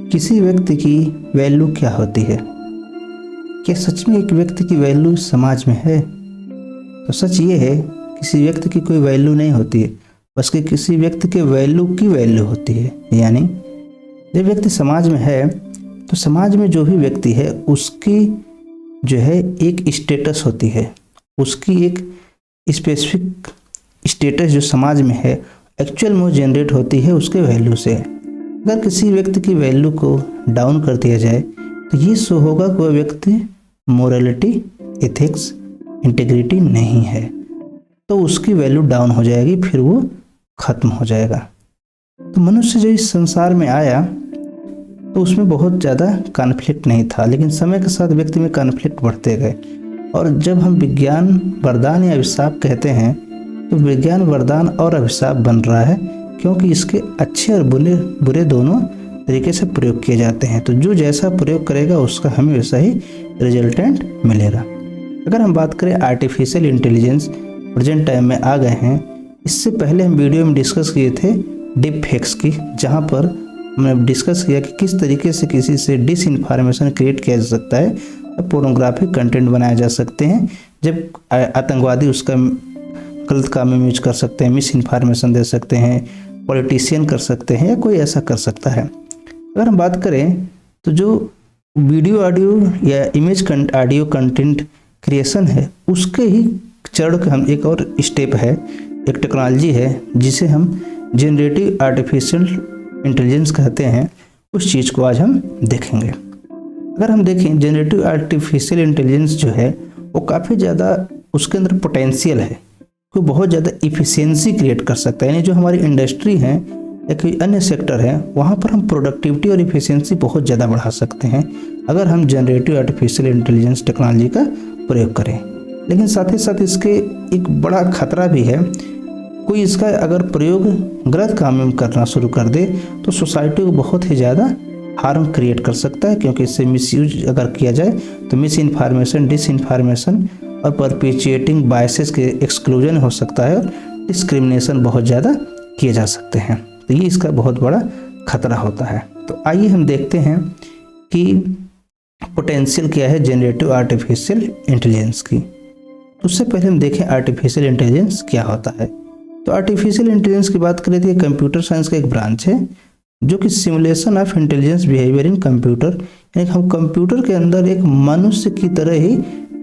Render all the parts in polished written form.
किसी व्यक्ति की वैल्यू क्या होती है? क्या सच में एक व्यक्ति की वैल्यू समाज में है? तो सच ये है, किसी व्यक्ति की कोई वैल्यू नहीं होती है, बस कि किसी व्यक्ति के वैल्यू की वैल्यू होती है। यानी जब व्यक्ति समाज में है तो समाज में जो भी व्यक्ति है उसकी जो है एक स्टेटस होती है, उसकी एक स्पेसिफिक स्टेटस जो समाज में है एक्चुअल में जनरेट होती है उसके वैल्यू से। अगर किसी व्यक्ति की वैल्यू को डाउन कर दिया जाए तो ये शो होगा कि वह व्यक्ति मोरालिटी, एथिक्स, इंटीग्रिटी नहीं है, तो उसकी वैल्यू डाउन हो जाएगी, फिर वो खत्म हो जाएगा। तो मनुष्य जो इस संसार में आया तो उसमें बहुत ज़्यादा कॉन्फ्लिक्ट नहीं था, लेकिन समय के साथ व्यक्ति में कॉन्फ्लिक्ट बढ़ते गए। और जब हम विज्ञान वरदान या अभिशाप कहते हैं तो विज्ञान वरदान और अभिशाप बन रहा है, क्योंकि इसके अच्छे और बुरे दोनों तरीके से प्रयोग किए जाते हैं। तो जो जैसा प्रयोग करेगा उसका हमें वैसा ही रिजल्टेंट मिलेगा। अगर हम बात करें आर्टिफिशियल इंटेलिजेंस प्रेजेंट टाइम में आ गए हैं। इससे पहले हम वीडियो में डिस्कस किए थे डीप फेक्स की, जहाँ पर हमने डिस्कस किया कि किस तरीके से किसी से डिस इन्फॉर्मेशन क्रिएट किया जा सकता है, पोर्नोग्राफिक कंटेंट बनाए जा सकते हैं, जब आतंकवादी उसका गलत काम में यूज कर सकते हैं, मिस इन्फॉर्मेशन दे सकते हैं, पॉलिटिशियन कर सकते हैं, या कोई ऐसा कर सकता है। अगर हम बात करें तो जो वीडियो ऑडियो या इमेज ऑडियो कंटेंट क्रिएशन है उसके ही चरण का हम एक और स्टेप है, एक टेक्नोलॉजी है जिसे हम जनरेटिव आर्टिफिशियल इंटेलिजेंस कहते हैं। उस चीज़ को आज हम देखेंगे। अगर हम देखें जनरेटिव आर्टिफिशियल इंटेलिजेंस जो है वो काफ़ी ज़्यादा उसके अंदर पोटेंशियल है, वो बहुत ज़्यादा इफ़िशियंसी क्रिएट कर सकता है। यानी जो हमारी इंडस्ट्री है या कोई अन्य सेक्टर है वहाँ पर हम प्रोडक्टिविटी और इफ़िशियंसी बहुत ज़्यादा बढ़ा सकते हैं अगर हम जनरेटिव आर्टिफिशियल इंटेलिजेंस टेक्नोलॉजी का प्रयोग करें। लेकिन साथ ही साथ इसके एक बड़ा खतरा भी है, कोई इसका अगर प्रयोग गलत काम में करना शुरू कर दे तो सोसाइटी को बहुत ही ज़्यादा हार्म क्रिएट कर सकता है, क्योंकि इससे मिसयूज अगर किया जाए तो मिस इन्फॉर्मेशन, डिस इन्फॉर्मेशन और परपेचुएटिंग बायसेस के एक्सक्लूजन हो सकता है और डिस्क्रिमिनेशन बहुत ज़्यादा किए जा सकते हैं। तो ये इसका बहुत बड़ा खतरा होता है। तो आइए हम देखते हैं कि पोटेंशियल क्या है जनरेटिव आर्टिफिशियल इंटेलिजेंस की। उससे पहले हम देखें आर्टिफिशियल इंटेलिजेंस क्या होता है। तो आर्टिफिशियल इंटेलिजेंस की बात करें तो ये कंप्यूटर साइंस का एक ब्रांच है जो कि simulation of intelligence behaviour in computer, यानी हम कंप्यूटर के अंदर एक मनुष्य की तरह ही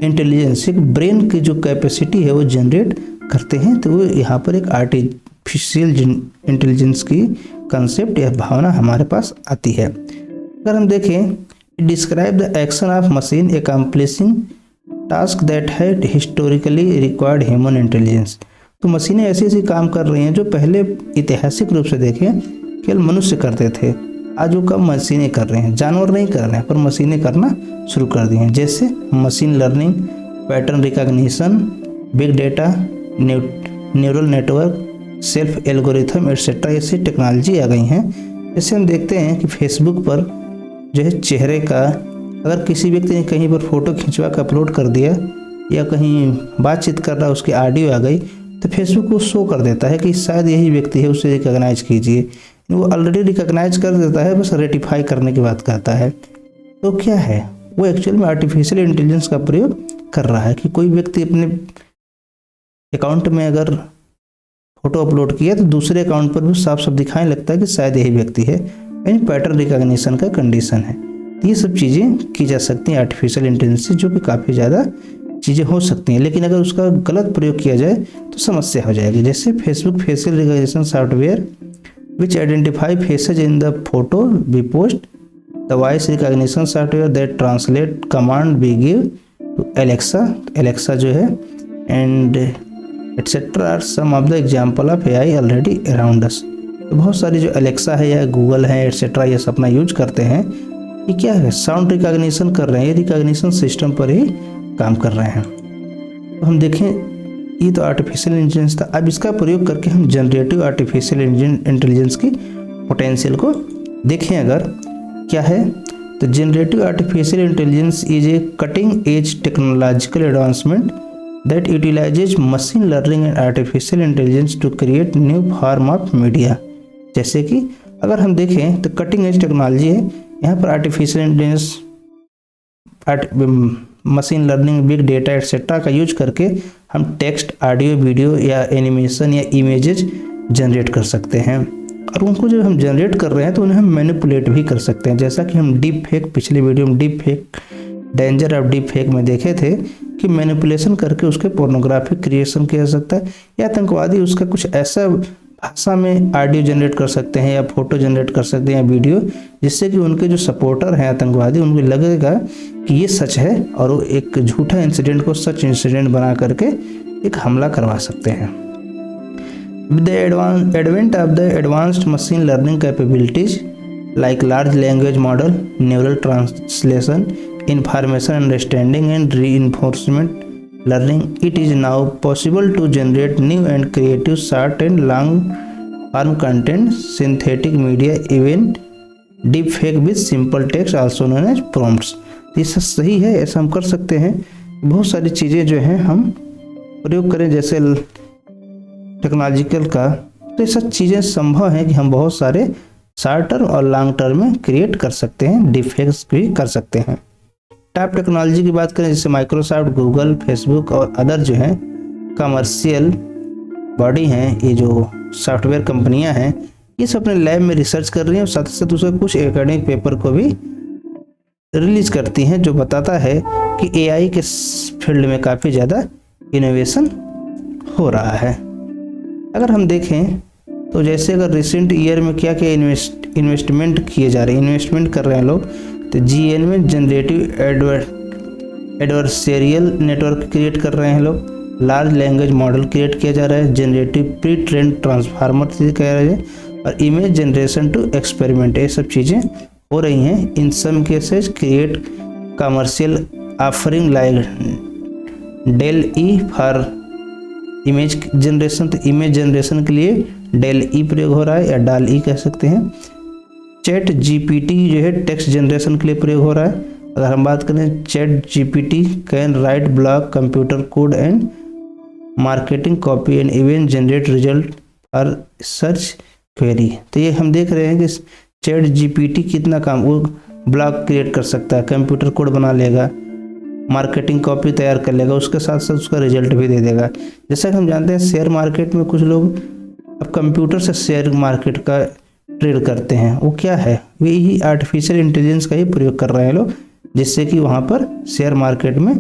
इंटेलिजेंस, एक ब्रेन की जो कैपेसिटी है वो जनरेट करते हैं। तो वो यहाँ पर एक आर्टिफिशियल इंटेलिजेंस की कंसेप्ट या भावना हमारे पास आती है। अगर हम देखें describe the action of machine accomplishing task that had historically required human intelligence. तो मशीनें ऐसे ऐसे काम कर रही हैं जो पहले ऐतिहासिक रूप से देखें केवल मनुष्य करते थे, आज वो कब मशीनें कर रहे हैं, जानवर नहीं कर रहे हैं पर मशीनें करना शुरू कर दी हैं। जैसे machine learning, pattern recognition, big data, neural network, self algorithm etcetera, ऐसी टेक्नोलॉजी आ गई हैं। जैसे हम देखते हैं कि फेसबुक पर जो है चेहरे का अगर किसी व्यक्ति ने कहीं पर फ़ोटो खिंचवा कर अपलोड कर दिया या कहीं बातचीत कर रहा उसकी ऑडियो आ गई तो फेसबुक को शो कर देता है कि शायद यही व्यक्ति है, उसे रिकॉग्नाइज कीजिए। वो ऑलरेडी रिकॉग्नाइज कर देता है, बस रेटिफाई करने की बात करता है। तो क्या है, वो एक्चुअल में आर्टिफिशियल इंटेलिजेंस का प्रयोग कर रहा है कि कोई व्यक्ति अपने अकाउंट में अगर फोटो अपलोड किया तो दूसरे अकाउंट पर भी साफ साफ दिखाने लगता है कि शायद यही व्यक्ति है, यानी पैटर्न रिकॉग्निशन का कंडीशन है। तो ये सब चीज़ें की जा सकती हैं आर्टिफिशियल इंटेलिजेंस से, जो कि काफ़ी ज़्यादा चीज़ें हो सकती हैं। लेकिन अगर उसका गलत प्रयोग किया जाए तो समस्या हो जाएगी। जैसे Facebook facial recognition software which identify faces in the photo we post, the voice recognition software that translate command we give to Alexa जो है and etc are some of the example of AI already around us। तो बहुत सारी जो Alexa है या Google है etc ये सब अपना यूज करते हैं। ये क्या है, साउंड रिकॉग्निशन कर रहे हैं, ये रिकॉग्निशन सिस्टम पर ही काम कर रहे हैं। तो हम देखें ये तो आर्टिफिशियल इंटेलिजेंस था। अब इसका प्रयोग करके हम जनरेटिव आर्टिफिशियल इंटेलिजेंस की पोटेंशियल को देखें अगर क्या है। तो generative artificial intelligence is a cutting edge technological advancement that utilises machine learning and artificial intelligence to create new form of media. जैसे कि अगर हम देखें तो कटिंग एज टेक्नोलॉजी है, यहाँ पर artificial intelligence, machine learning, big data etcetera का यूज करके हम टेक्स्ट, ऑडियो, वीडियो या एनिमेशन या इमेजेस जनरेट कर सकते हैं। और उनको जब हम जनरेट कर रहे हैं तो उन्हें हम मैनिपुलेट भी कर सकते हैं, जैसा कि हम डीप फेक, पिछले वीडियो में deep fake, danger of deep fake में देखे थे कि मैनिपुलेशन करके उसके पोर्नोग्राफिक क्रिएशन किया जा सकता है, या आतंकवादी उसका कुछ ऐसा भाषा में ऑडियो जनरेट कर सकते हैं या फोटो जनरेट कर सकते हैं या वीडियो, जिससे कि उनके जो सपोर्टर हैं आतंकवादी, उनको लगेगा कि ये सच है और वो एक झूठा इंसिडेंट को सच इंसिडेंट बना करके एक हमला करवा सकते हैं। With the advent of the advanced machine learning capabilities like large language model, neural translation, information understanding and reinforcement learning, it is now possible to generate new and creative short and long form content, synthetic media, even deep fake with simple text also known as prompts। ये सब सही है, ऐसा हम कर सकते हैं। बहुत सारी चीज़ें जो हैं हम प्रयोग करें जैसे टेक्नोलॉजिकल का, तो ये सब चीज़ें संभव हैं कि हम बहुत सारे शॉर्ट टर्म और लॉन्ग टर्म में क्रिएट कर सकते हैं, डिफेक्ट्स भी कर सकते हैं। टॉप टेक्नोलॉजी की बात करें जैसे माइक्रोसॉफ्ट, गूगल, फेसबुक और अदर जो हैं कमर्शियल बॉडी हैं, ये जो सॉफ्टवेयर कंपनियां हैं, ये सब अपने लैब में रिसर्च कर रही हैं और साथ ही साथ उसका कुछ एकेडमिक पेपर को भी रिलीज करती हैं, जो बताता है कि एआई के फील्ड में काफ़ी ज़्यादा इनोवेशन हो रहा है। अगर हम देखें तो जैसे अगर रिसेंट ईयर में क्या क्या इन्वेस्टमेंट किए जा रहे हैं, इन्वेस्टमेंट कर रहे हैं लोग, तो जीएन में जनरेटिव एडवर्सेरियल नेटवर्क क्रिएट कर रहे हैं लोग, लार्ज लैंग्वेज मॉडल क्रिएट किया जा रहा है, जनरेटिव प्री ट्रेंड ट्रांसफार्मर कह रहे हैं, और इमेज जनरेशन टू एक्सपेरिमेंट, ये सब चीज़ें हो रही हैं। In some cases create commercial offering like DALL E for image generation, तो इमेज जनरेशन के लिए डेल ई प्रयोग हो रहा है या डाल ई कह सकते हैं। चैट जीपीटी जो है टेक्स्ट जनरेशन के लिए प्रयोग हो रहा है। अगर हम बात करें chat GPT can write blog, computer code and marketing copy and even generate result और सर्च क्वेरी, तो ये हम देख रहे हैं कि चैट जीपीटी कितना काम, वो ब्लॉग क्रिएट कर सकता है, कंप्यूटर कोड बना लेगा, मार्केटिंग कॉपी तैयार कर लेगा, उसके साथ साथ उसका रिजल्ट भी दे देगा। जैसा कि हम जानते हैं शेयर मार्केट में कुछ लोग अब कंप्यूटर से शेयर मार्केट का ट्रेड करते हैं, वो क्या है, वे ही आर्टिफिशियल इंटेलिजेंस का ही प्रयोग कर रहे हैं लोग, जिससे कि वहाँ पर शेयर मार्केट में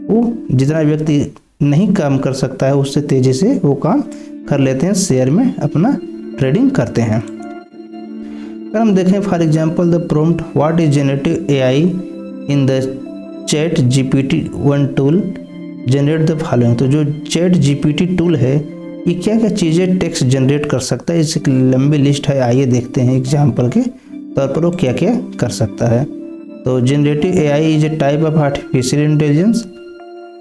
वो जितना व्यक्ति नहीं काम कर सकता है उससे तेज़ी से वो काम कर लेते हैं, शेयर में अपना ट्रेडिंग करते हैं। अगर हम देखें for example the prompt what is generative AI in the chat GPT 1 tool generate the following, तो जो चैट जीपीटी टूल है ये क्या क्या चीज़ें टेक्स्ट जनरेट कर सकता है, इसकी लंबी लिस्ट है, आइए देखते हैं एग्जांपल के तौर पर वो क्या क्या कर सकता है। तो generative AI is a type of artificial intelligence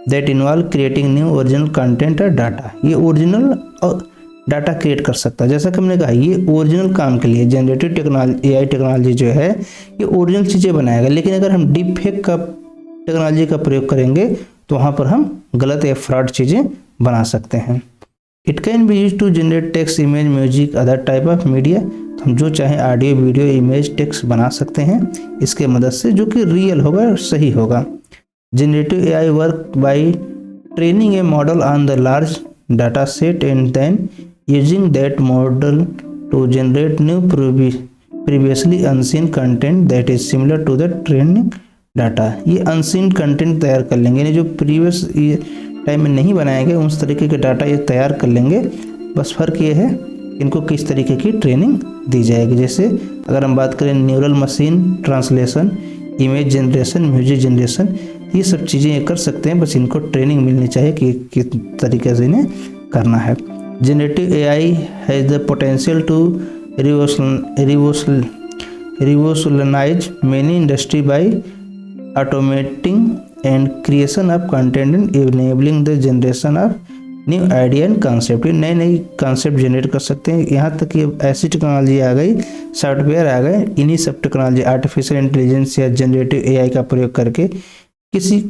that involve creating new original content और डाटा, ये ओरिजिनल और डाटा क्रिएट कर सकता है। जैसा कि हमने कहा ये ओरिजिनल काम के लिए जनरेटिव टेक्नोलॉजी, एआई टेक्नोलॉजी जो है ये ओरिजिनल चीज़ें बनाएगा, लेकिन अगर हम डीप फेक का टेक्नोलॉजी का प्रयोग करेंगे तो वहाँ पर हम गलत या फ्रॉड चीज़ें बना सकते हैं। It can be use to generate text, image, music, other type of media, तो हम जो चाहें ऑडियो, वीडियो, इमेज, टेक्स्ट बना सकते हैं इसके मदद से, जो कि रियल होगा और सही होगा। Generative AI work by training a model on the large data set and then using that model to generate new previously unseen content that is similar to the training data, ये unseen content तैयार कर लेंगे, यानी जो previous time में नहीं बनाए गए उस तरीके के डाटा ये तैयार कर लेंगे। बस फर्क ये है इनको किस तरीके की ट्रेनिंग दी जाएगी। जैसे अगर हम बात करें neural machine translation, image generation, music generation, ये सब चीज़ें ये कर सकते हैं, बस इनको ट्रेनिंग मिलनी चाहिए कि किस तरीके से इन्हें करना है। Generative AI has the potential to revolutionize many industries by automating and creation of content and enabling the generation of new idea and concept। ये नए नए कॉन्सेप्ट जनरेट कर सकते हैं। यहाँ तक कि ऐसी टेक्नोलॉजी आ गई, सॉफ्टवेयर आ गए, इन्हीं सब टेक्नोलॉजी आर्टिफिशियल इंटेलिजेंस या जनरेटिव एआई का प्रयोग करके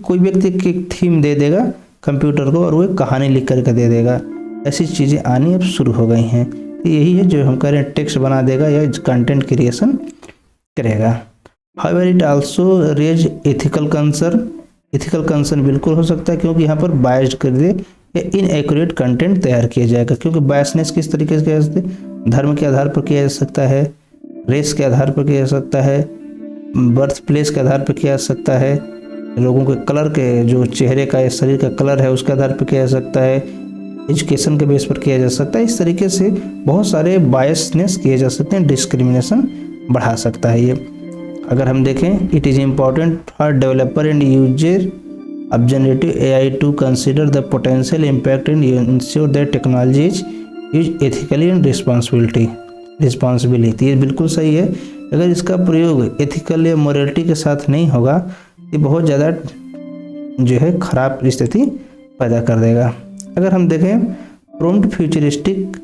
कोई व्यक्ति की थीम दे देगा कंप्यूटर को और वो एक कहानी लिख करके दे देगा। ऐसी चीज़ें आनी अब शुरू हो गई हैं। तो यही है जो हम कह रहे हैं, टेक्स्ट बना देगा या कंटेंट क्रिएशन करेगा। However it also raise ethical concern बिल्कुल हो सकता है, क्योंकि यहाँ पर बायस्ड कर दे या इनएक्यूरेट कंटेंट तैयार किया जाएगा। क्योंकि बायसनेस किस तरीके से किया जा सकता है, धर्म के आधार पर किया जा सकता है, रेस के आधार पर किया जा सकता है, बर्थ प्लेस के आधार पर किया जा सकता है, लोगों के कलर के जो चेहरे का या शरीर का कलर है उसके आधार पर किया जा सकता है, एजुकेशन के बेस पर किया जा सकता है। इस तरीके से बहुत सारे बायसनेस किए जा सकते हैं, डिस्क्रिमिनेशन बढ़ा सकता है ये। अगर हम देखें, it is important for developer and user of generative AI to consider the potential impact and ensure that technology is use ethically and responsibility. ये बिल्कुल सही है। अगर इसका प्रयोग एथिकल या मोरलिटी के साथ नहीं होगा, ये बहुत ज़्यादा जो है खराब स्थिति पैदा कर देगा। अगर हम देखें, prompt futuristic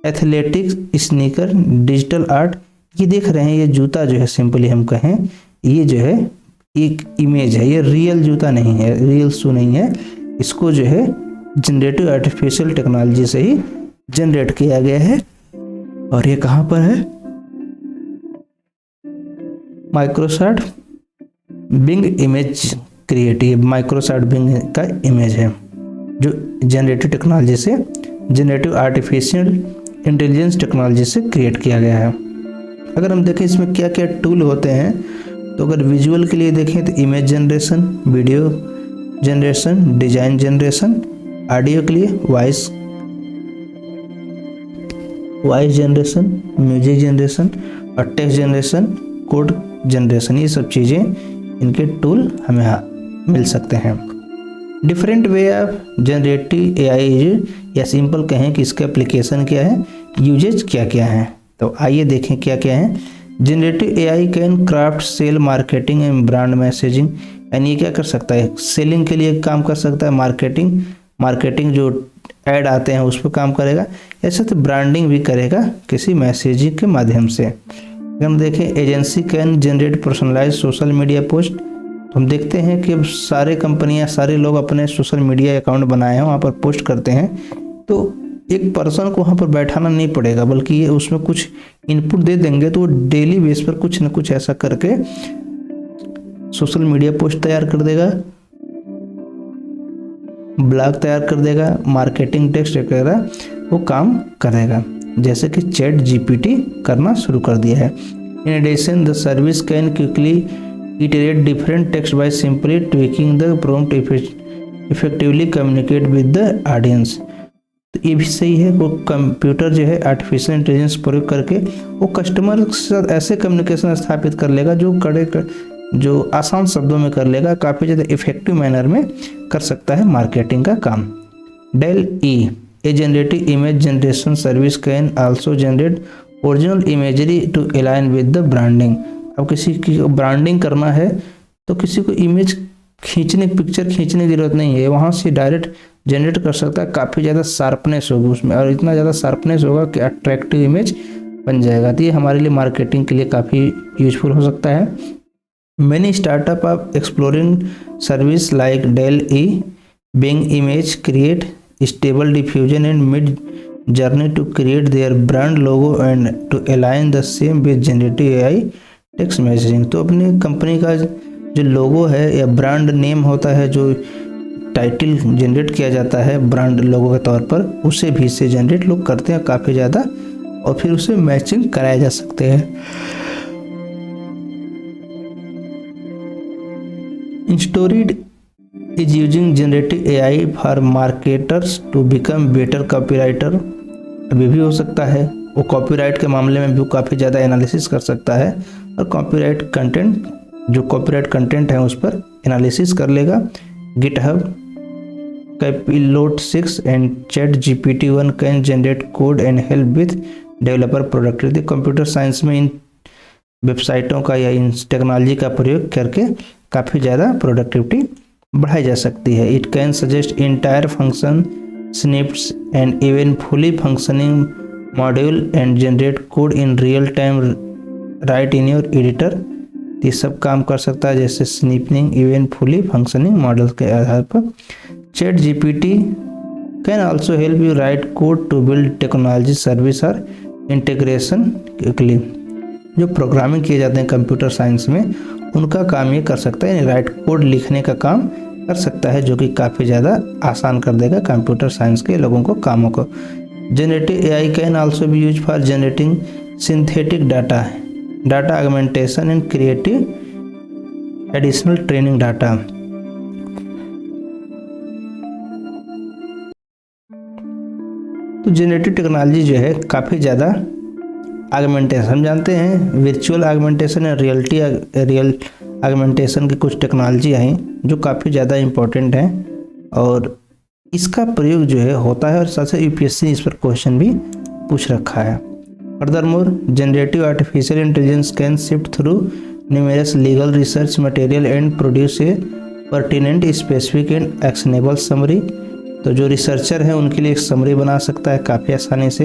athletics sneaker digital art, ये देख रहे हैं, ये जूता जो है सिंपली हम कहें, ये जो है एक इमेज है, ये रियल जूता नहीं है, रियल शू नहीं है। इसको जो है जनरेटिव आर्टिफिशियल टेक्नोलॉजी से ही जनरेट किया गया है। और ये कहाँ पर है, Microsoft Bing image creative, Microsoft Bing का इमेज है जो जनरेटिव टेक्नोलॉजी से, जनरेटिव आर्टिफिशियल इंटेलिजेंस टेक्नोलॉजी से क्रिएट किया गया है। अगर हम देखें इसमें क्या क्या टूल होते हैं, तो अगर विजुअल के लिए देखें तो image generation, video generation, design generation, audio के लिए वॉइस जनरेशन, म्यूजिक जनरेशन और टेक्स्ट जनरेशन, कोड जनरेशन, ये सब चीज़ें इनके टूल हमें मिल सकते हैं। Different way of generative AI, या सिंपल कहें कि इसका एप्लीकेशन क्या है, यूजेज क्या क्या है, तो आइए देखें क्या क्या है। Generative AI can craft sell marketing and brand messaging, यानी ये क्या कर सकता है, सेलिंग के लिए काम कर सकता है, मार्केटिंग जो ऐड आते हैं उस पर काम करेगा, ऐसे तो ब्रांडिंग भी करेगा किसी मैसेजिंग के माध्यम से। अगर हम देखें, agency can generate personalise social media post, तो हम देखते हैं कि अब सारे कंपनियां, सारे लोग अपने सोशल मीडिया अकाउंट बनाए हैं, वहाँ पर पोस्ट करते हैं, तो एक पर्सन को वहाँ पर बैठाना नहीं पड़ेगा, बल्कि ये उसमें कुछ इनपुट दे देंगे तो वो डेली बेस पर कुछ न कुछ ऐसा करके सोशल मीडिया पोस्ट तैयार कर देगा, ब्लॉग तैयार कर देगा, मार्केटिंग टेक्स्ट वगैरह वो काम करेगा, जैसे कि चैट GPT करना शुरू कर दिया है। In addition the service can quickly iterate different text by simply tweaking the prompt effectively communicate with the audience. तो ये भी सही है, वो कंप्यूटर जो है आर्टिफिशियल इंटेलिजेंस प्रयोग करके वो कस्टमर के साथ ऐसे कम्युनिकेशन स्थापित कर लेगा जो आसान शब्दों में कर लेगा, काफ़ी ज़्यादा इफेक्टिव मैनर में कर सकता है मार्केटिंग का काम। Dall-E a generative image generation service can also generate original imagery to align with the branding. अब किसी की ब्रांडिंग करना है तो किसी को इमेज पिक्चर खींचने की जरूरत नहीं है, वहाँ से डायरेक्ट जनरेट कर सकता है। काफ़ी ज़्यादा शार्पनेस होगी उसमें, और इतना ज़्यादा शार्पनेस होगा कि अट्रैक्टिव इमेज बन जाएगा। तो ये हमारे लिए मार्केटिंग के लिए काफ़ी यूजफुल हो सकता है। Many startup are exploring service like Dall-E Bing image create Stable Diffusion and Midjourney to create their brand logo and to align the same with generative AI text messaging. तो अपनी company का जो लोगो है या brand name होता है, जो title generate किया जाता है ब्रांड लोगो के तौर पर, उसे भी से जनरेट लोग करते हैं काफ़ी ज़्यादा, और फिर उसे मैचिंग कराए जा सकते हैं। Instoried is using generative AI for marketers to become better copywriter. अभी भी हो सकता है, वो कॉपीराइट के मामले में भी काफ़ी ज़्यादा एनालिसिस कर सकता है, और कॉपीराइट कंटेंट है उस पर एनालिसिस कर लेगा। GitHub Copilot 6 and ChatGPT-1 can generate code and help with developer productivity. Computer science में इन वेबसाइटों का या इन टेक्नोलॉजी का प्रयोग करके काफ़ी ज़्यादा प्रोडक्टिविटी बढ़ाई जा सकती है। It can suggest entire function snips and even fully functioning module and generate code in real time right in your editor. ये सब काम कर सकता है, जैसे snipping, even fully functioning model के आधार पर। ChatGPT can also help you write code to build technology service और इंटीग्रेशन क्विकली। जो प्रोग्रामिंग किए जाते हैं कंप्यूटर साइंस में, उनका काम ये कर सकता है, यानी राइट कोड लिखने का काम कर सकता है, जो कि काफ़ी ज़्यादा आसान कर देगा कंप्यूटर साइंस के लोगों को कामों को। Generative AI can also be use for generating synthetic data, data augmentation and creative additional training data. तो जनरेटिव टेक्नोलॉजी जो है काफ़ी ज़्यादा ऑगमेंटेशन, हम जानते हैं वर्चुअल ऑगमेंटेशन या रियल ऑगमेंटेशन की कुछ टेक्नोलॉजी आई जो काफ़ी ज़्यादा इम्पोर्टेंट हैं, और इसका प्रयोग जो है होता है, और साथ साथ यूपीएससी ने इस पर क्वेश्चन भी पूछ रखा है। Furthermore generative artificial intelligence can shift through numerous legal research material and produce a pertinent specific and actionable summary. तो जो रिसर्चर हैं उनके लिए एक समरी बना सकता है काफ़ी आसानी से।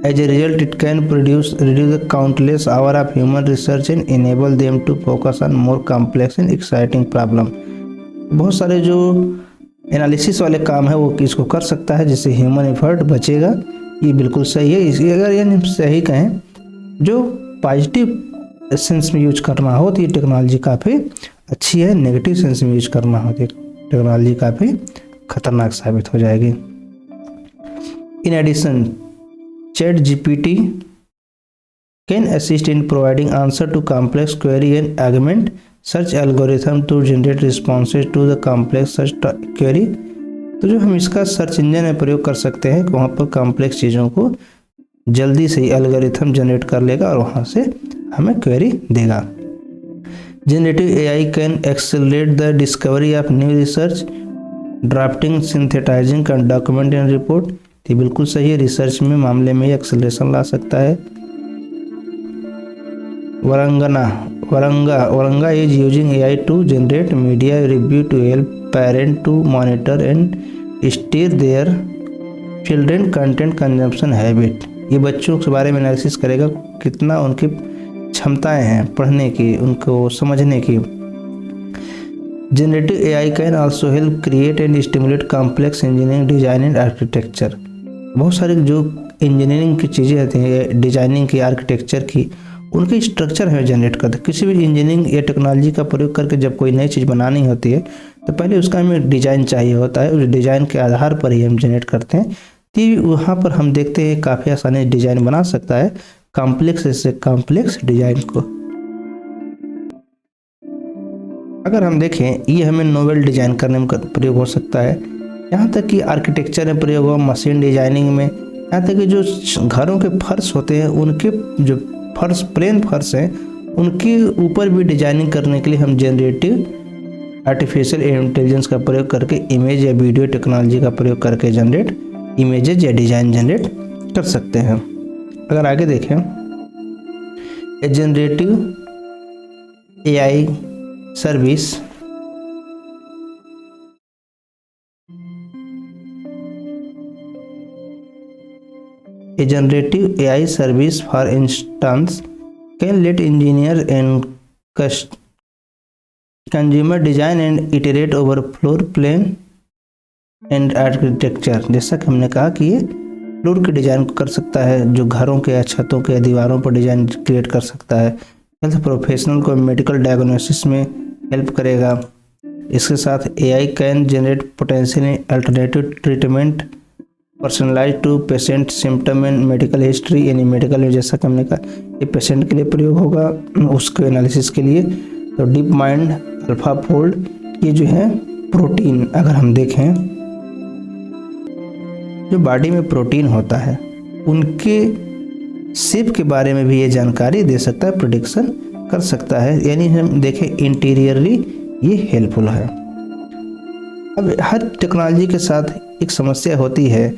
As a result it can reduce the countless hour of human research and enable them to focus on more complex and exciting problem. बहुत सारे जो एनालिसिस वाले काम है वो इसको कर सकता है, जिससे ह्यूमन एफर्ट बचेगा। ये बिल्कुल सही है। इसी अगर ये हम सही कहें, जो पॉजिटिव सेंस में यूज करना हो तो ये टेक्नोलॉजी काफ़ी अच्छी है, नेगेटिव सेंस में यूज करना हो तो टेक्नोलॉजी काफ़ी खतरनाक साबित हो जाएगी। In addition ChatGPT can assist in providing answer to complex query and argument search algorithm to generate responses to the complex search query. तो जो हम इसका सर्च इंजन में प्रयोग कर सकते हैं, वहाँ पर कॉम्प्लेक्स चीज़ों को जल्दी से ही एल्गोरिथम जनरेट कर लेगा और वहाँ से हमें क्वेरी देगा। Generative AI can accelerate the discovery of new research, drafting, synthesizing का डॉक्यूमेंट एंड रिपोर्ट। ये बिल्कुल सही है, रिसर्च में मामले में एक्सेलरेशन ला सकता है। Waranga is using AI to generate media review to help parents to monitor and steer their children content consumption habit। ये बच्चों के बारे में एनालिसिस करेगा कितना उनकी क्षमताएं हैं पढ़ने की, उनको समझने की। Generative AI can also help create and stimulate complex engineering design and architecture. बहुत सारी जो इंजीनियरिंग की चीज़ें होती हैं, डिजाइनिंग की, आर्किटेक्चर की, उनके स्ट्रक्चर है जनरेट करते। किसी भी इंजीनियरिंग या टेक्नोलॉजी का प्रयोग करके जब कोई नई चीज़ बनानी होती है तो पहले उसका हमें डिज़ाइन चाहिए होता है, उस डिज़ाइन के आधार पर ही हम जनरेट करते हैं। तो वहाँ पर हम देखते हैं काफ़ी आसानी से डिज़ाइन बना सकता है कॉम्प्लेक्स से कॉम्प्लेक्स डिज़ाइन को। अगर हम देखें, ये हमें नोवेल डिज़ाइन करने में प्रयोग हो सकता है, यहाँ तक कि आर्किटेक्चर में प्रयोग हो, मशीन डिजाइनिंग में, यहाँ तक कि जो घरों के फर्श होते हैं उनके जो फर्श, प्लेन फर्श हैं, उनके ऊपर भी डिजाइनिंग करने के लिए हम जनरेटिव आर्टिफिशियल इंटेलिजेंस का प्रयोग करके, इमेज या वीडियो टेक्नोलॉजी का प्रयोग करके जनरेट इमेजेस या डिज़ाइन जनरेट कर सकते हैं। अगर आगे देखें, a generative AI service A generative AI service, for instance, can let engineers and consumer design and iterate over floor plan and architecture। जैसा कि हमने कहा कि ये फ्लोर के डिज़ाइन कर सकता है, जो घरों के या छतों के दीवारों पर डिज़ाइन क्रिएट कर सकता है। हेल्थ प्रोफेशनल को मेडिकल डायग्नोसिस में हेल्प करेगा। इसके साथ AI can generate potential alternative treatment personalize to patient symptom and medical history, यानी मेडिकल में जैसा कि हमने कहा ये पेशेंट के लिए प्रयोग होगा, उसके एनालिसिस के लिए। तो डीप माइंड, अल्फा फोल्ड, ये जो है प्रोटीन, अगर हम देखें जो बॉडी में प्रोटीन होता है उनके शेप के बारे में भी ये जानकारी दे सकता है, प्रेडिक्शन कर सकता है। यानी हम देखें इंटीरियरली ये हेल्पफुल है। अब हर टेक्नोलॉजी के साथ एक समस्या होती है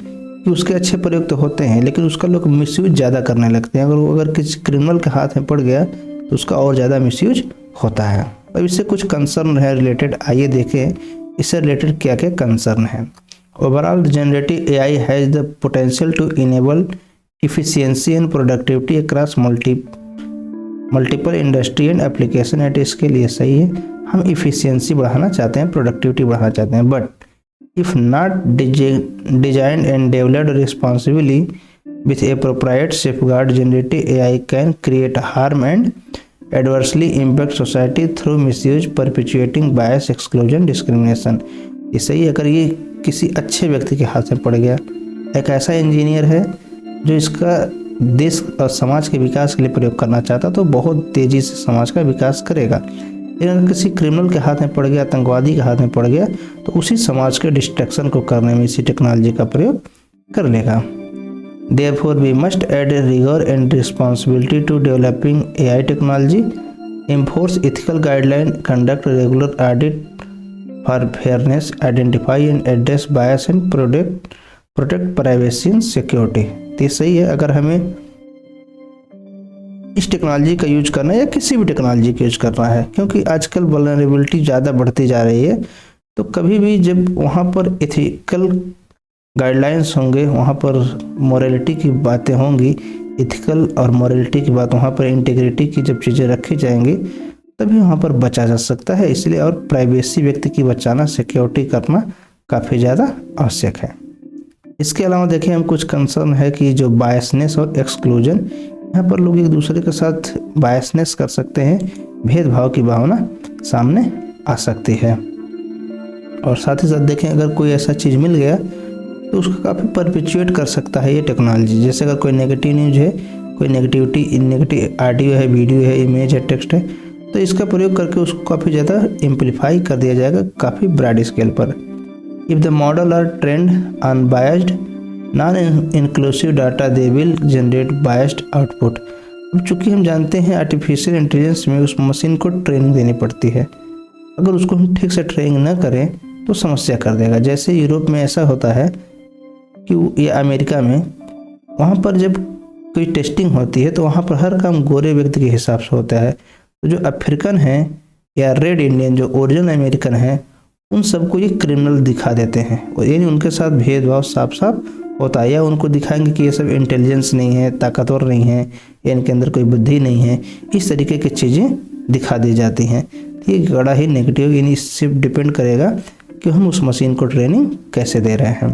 कि उसके अच्छे प्रयोग तो होते हैं, लेकिन उसका लोग मिसयूज ज़्यादा करने लगते हैं। अगर किसी क्रिमिनल के हाथ में पड़ गया तो उसका और ज़्यादा मिसयूज होता है। अब इससे कुछ कंसर्न है रिलेटेड, आइए देखें इससे रिलेटेड क्या क्या कंसर्न है। Overall generative AI has the potential to enable efficiency and productivity across multiple industry and application at scale. ये सही है, हम इफिशियंसी बढ़ाना चाहते हैं, प्रोडक्टिविटी बढ़ाना चाहते हैं, but if not designed and developed responsibly With appropriate safeguard, generative AI can create harm and adversely impact society through misuse, perpetuating bias, exclusion, discrimination. इससे ही अगर ये किसी अच्छे व्यक्ति के हाथ में पड़ गया, एक ऐसा इंजीनियर है जो इसका देश और समाज के विकास के लिए प्रयोग करना चाहता, तो बहुत तेज़ी से समाज का विकास करेगा। लेकिन अगर किसी क्रिमिनल के हाथ में पड़ गया, आतंकवादी के हाथ में पड़ गया, तो उसी समाज के डिस्ट्रक्शन को करने में इसी टेक्नोलॉजी का प्रयोग कर लेगा। Therefore, we must add rigor and responsibility to developing AI technology, enforce ethical guidelines, conduct regular audit for fairness, identify and address bias and protect privacy and security। तो सही है, अगर हमें इस टेक्नोलॉजी का यूज करना है या किसी भी टेक्नोलॉजी का यूज करना है, क्योंकि आजकल वल्नरेबिलिटी ज़्यादा बढ़ती जा रही है, तो कभी भी जब वहाँ पर एथिकल गाइडलाइंस होंगे, वहाँ पर मोरालिटी की बातें होंगी, इथिकल और मोरालिटी की बात, वहाँ पर इंटीग्रिटी की जब चीज़ें रखी जाएंगी तभी वहाँ पर बचा जा सकता है। इसलिए और प्राइवेसी व्यक्ति की बचाना, सिक्योरिटी करना काफ़ी ज़्यादा आवश्यक है। इसके अलावा देखिए, हम कुछ कंसर्न है कि जो बायसनेस और एक्सक्लूजन, यहाँ पर लोग एक दूसरे के साथ बायसनेस कर सकते हैं, भेदभाव की भावना सामने आ सकती है। और साथ ही साथ देखें, अगर कोई ऐसा चीज़ मिल गया तो उसको काफ़ी परपिचुएट कर सकता है ये टेक्नोलॉजी। जैसे अगर कोई नेगेटिव न्यूज है, कोई नेगेटिव ऑडियो है, वीडियो है, इमेज है, टेक्स्ट है, तो इसका प्रयोग करके उसको काफ़ी ज़्यादा एम्पलीफाई कर दिया जाएगा काफ़ी ब्रॉड स्केल पर। If the model are trained unbiased non inclusive data, they will generate biased output. अब चूँकि हम जानते हैं आर्टिफिशियल इंटेलिजेंस में उस मशीन को ट्रेनिंग देनी पड़ती है, अगर उसको हम ठीक से ट्रेनिंग न करें तो समस्या कर देगा। जैसे यूरोप में ऐसा होता है कि या अमेरिका में, वहाँ पर जब कोई टेस्टिंग होती है तो वहाँ पर हर काम गोरे व्यक्ति के हिसाब से होता है। तो जो अफ्रीकन हैं या रेड इंडियन, जो ओरिजिनल अमेरिकन हैं, उन सबको ये क्रिमिनल दिखा देते हैं, और यानी उनके साथ भेदभाव साफ साफ होता है। या उनको दिखाएंगे कि ये सब इंटेलिजेंस नहीं है, ताकतवर नहीं है, या इनके अंदर कोई बुद्धि नहीं है, इस तरीके की चीज़ें दिखा दी जाती हैं। ये बड़ा ही नेगेटिव, यानी इससे डिपेंड करेगा कि हम उस मशीन को ट्रेनिंग कैसे दे रहे हैं।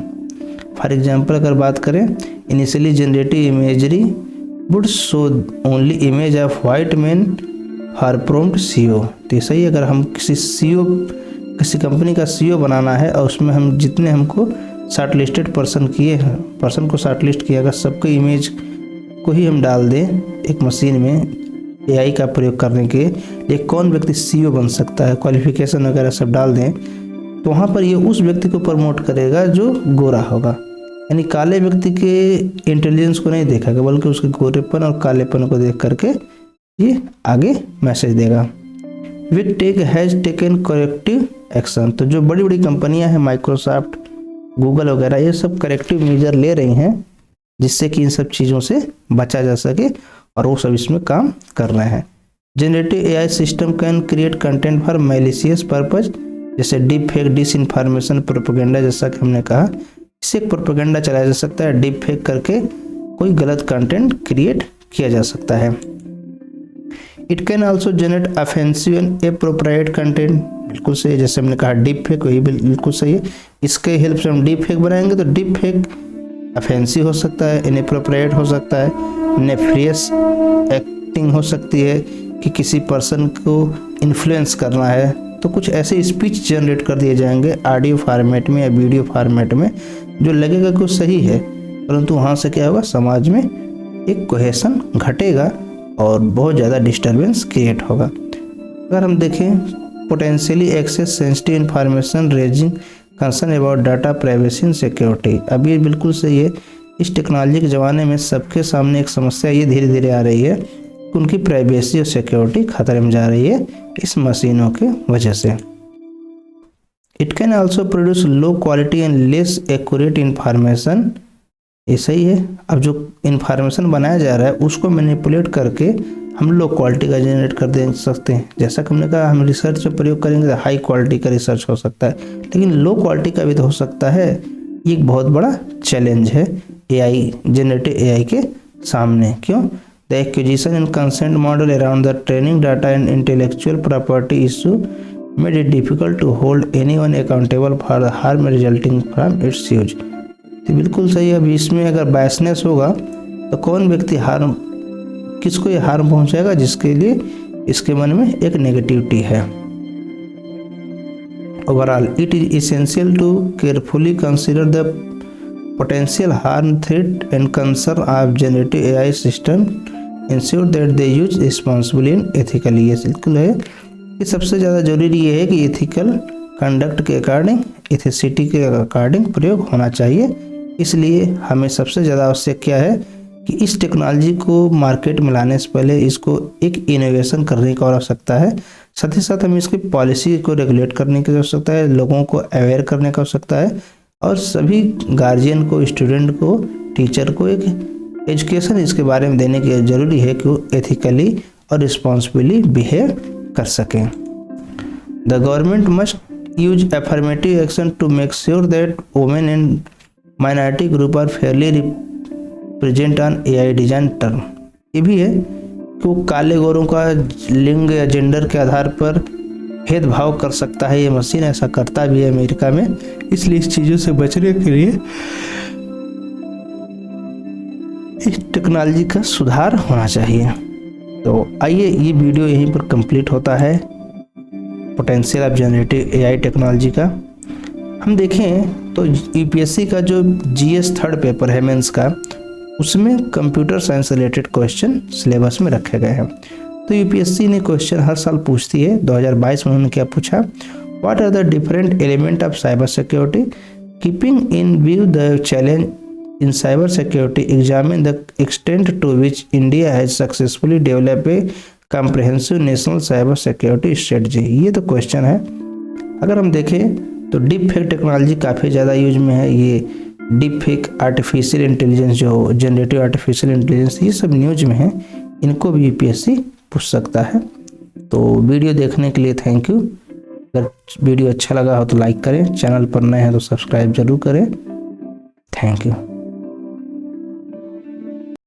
फॉर एग्जाम्पल अगर बात करें, initially generative imagery would show only image of white man for prompt CEO। तो सही, अगर हम किसी कंपनी का CEO बनाना है और उसमें हम जितने हमको शॉर्ट लिस्टेड पर्सन को शॉर्ट लिस्ट किया, अगर सबके इमेज को ही हम डाल दें एक मशीन में AI का प्रयोग करने के लिए, कौन व्यक्ति CEO बन सकता है, क्वालिफिकेशन वगैरह सब डाल दें, तो वहाँ पर ये उस व्यक्ति को प्रमोट करेगा जो गोरा होगा। यानी काले व्यक्ति के इंटेलिजेंस को नहीं देखेगा, बल्कि उसके गोरेपन और कालेपन को देख करके ये आगे मैसेज देगा। Which tech has taken corrective action. तो जो बड़ी बड़ी कंपनियां हैं, माइक्रोसॉफ्ट, गूगल वगैरह, ये सब करेक्टिव मेजर ले रही हैं जिससे कि इन सब चीज़ों से बचा जा सके, और वो सब इसमें काम कर रहे हैं। Generative AI system can create content for malicious purpose, जैसे डीप फेक, डिसइंफॉर्मेशन, प्रोपेगेंडा। जैसा कि हमने कहा, इससे एक प्रोपेगेंडा चलाया जा सकता है, डीप फेक करके कोई गलत कंटेंट क्रिएट किया जा सकता है। It can also generate offensive and appropriate content. बिल्कुल सही, जैसे हमने कहा डीप फेक, वही बिल्कुल सही है। इसके हेल्प से हम डीप फेक बनाएंगे तो डीप फेक ऑफेंसिव हो सकता है, इनएप्रोप्रिएट हो सकता है, नेफरियस एक्टिंग हो सकती है कि किसी पर्सन को इन्फ्लुएंस करना है, तो कुछ ऐसे स्पीच जनरेट कर दिए जाएंगे ऑडियो फॉर्मेट में या वीडियो फॉर्मेट में, जो लगेगा कि सही है, परंतु वहाँ से क्या होगा, समाज में एक कोहेशन घटेगा और बहुत ज़्यादा डिस्टर्बेंस क्रिएट होगा। अगर हम देखें, potentially access sensitive information raising concern about data privacy and security. अब ये बिल्कुल सही है, इस टेक्नोलॉजी के ज़माने में सबके सामने एक समस्या ये धीरे धीरे आ रही है कि उनकी प्राइवेसी और सिक्योरिटी खतरे में जा रही है इस मशीनों के वजह से। It can also produce low quality and less accurate information. ये सही है, अब जो इन्फॉर्मेशन बनाया जा रहा है उसको मैनिपुलेट करके हम लो क्वालिटी का जनरेट कर दे सकते हैं। जैसा कि हमने कहा, हम रिसर्च में प्रयोग करेंगे तो हाई क्वालिटी का रिसर्च हो सकता है, लेकिन लो क्वालिटी का भी तो हो सकता है। ये एक बहुत बड़ा चैलेंज है AI, जनरेटिव AI के सामने। क्यों? The acquisition and consent model around the training data and intellectual property issue made it difficult to hold anyone accountable for the harm resulting from its use. तो बिल्कुल सही। अब इसमें अगर बायसनेस होगा तो कौन व्यक्ति किसको ये हार्म पहुंचाएगा, जिसके लिए इसके मन में एक नेगेटिविटी है। Overall it is essential to carefully consider the potential harm, threat and concern of generative AI system, ensure that they use responsibly and ethically. ये बिल्कुल है कि सबसे ज़्यादा जरूरी ये है कि एथिकल कंडक्ट के अकॉर्डिंग, एथिसिटी के अकॉर्डिंग प्रयोग होना चाहिए। इसलिए हमें सबसे ज़्यादा आवश्यक क्या है कि इस टेक्नोलॉजी को मार्केट में लाने से पहले इसको एक इनोवेशन करने की आवश्यकता है। साथ ही साथ हमें इसकी पॉलिसी को रेगुलेट करने की आवश्यकता है, लोगों को अवेयर करने की आवश्यकता है, और सभी गार्जियन को, स्टूडेंट को, टीचर को एक एजुकेशन इसके बारे में देने की जरूरी है कि वो एथिकली और रिस्पॉन्सिबली बिहेव कर सकें। The government must use affirmative action to make sure that women and minority group are fairly represent on AI design term. ये भी है कि वो काले गोरों का लिंग या जेंडर के आधार पर भेदभाव कर सकता है। ये मशीन ऐसा करता भी है अमेरिका में, इसलिए इस चीज़ों से बचने के लिए इस टेक्नोलॉजी का सुधार होना चाहिए। तो आइए, ये वीडियो यहीं पर कंप्लीट होता है potential of generative AI technology का। हम देखें तो यूपीएससी का जो जीएस थर्ड पेपर है मेंस का, उसमें computer science related question syllabus में रखे गए हैं। तो यूपीएससी ने क्वेश्चन हर साल पूछती है। 2022 में उन्होंने क्या पूछा, what are the different element of cyber security, keeping in view the challenge in cyber security, examine the extent to which India has successfully develop a comprehensive national cyber security strategy. ये तो question है। अगर हम देखें तो deep fake technology काफ़ी ज़्यादा use में है। ये डीप फेक, आर्टिफिशियल इंटेलिजेंस, जो जनरेटिव आर्टिफिशियल इंटेलिजेंस, ये सब न्यूज में है। इनको भी यूपीएससी पूछ सकता है। तो वीडियो देखने के लिए थैंक यू। अगर वीडियो अच्छा लगा हो तो लाइक करें, चैनल पर नए हैं तो सब्सक्राइब जरूर करें। Thank you.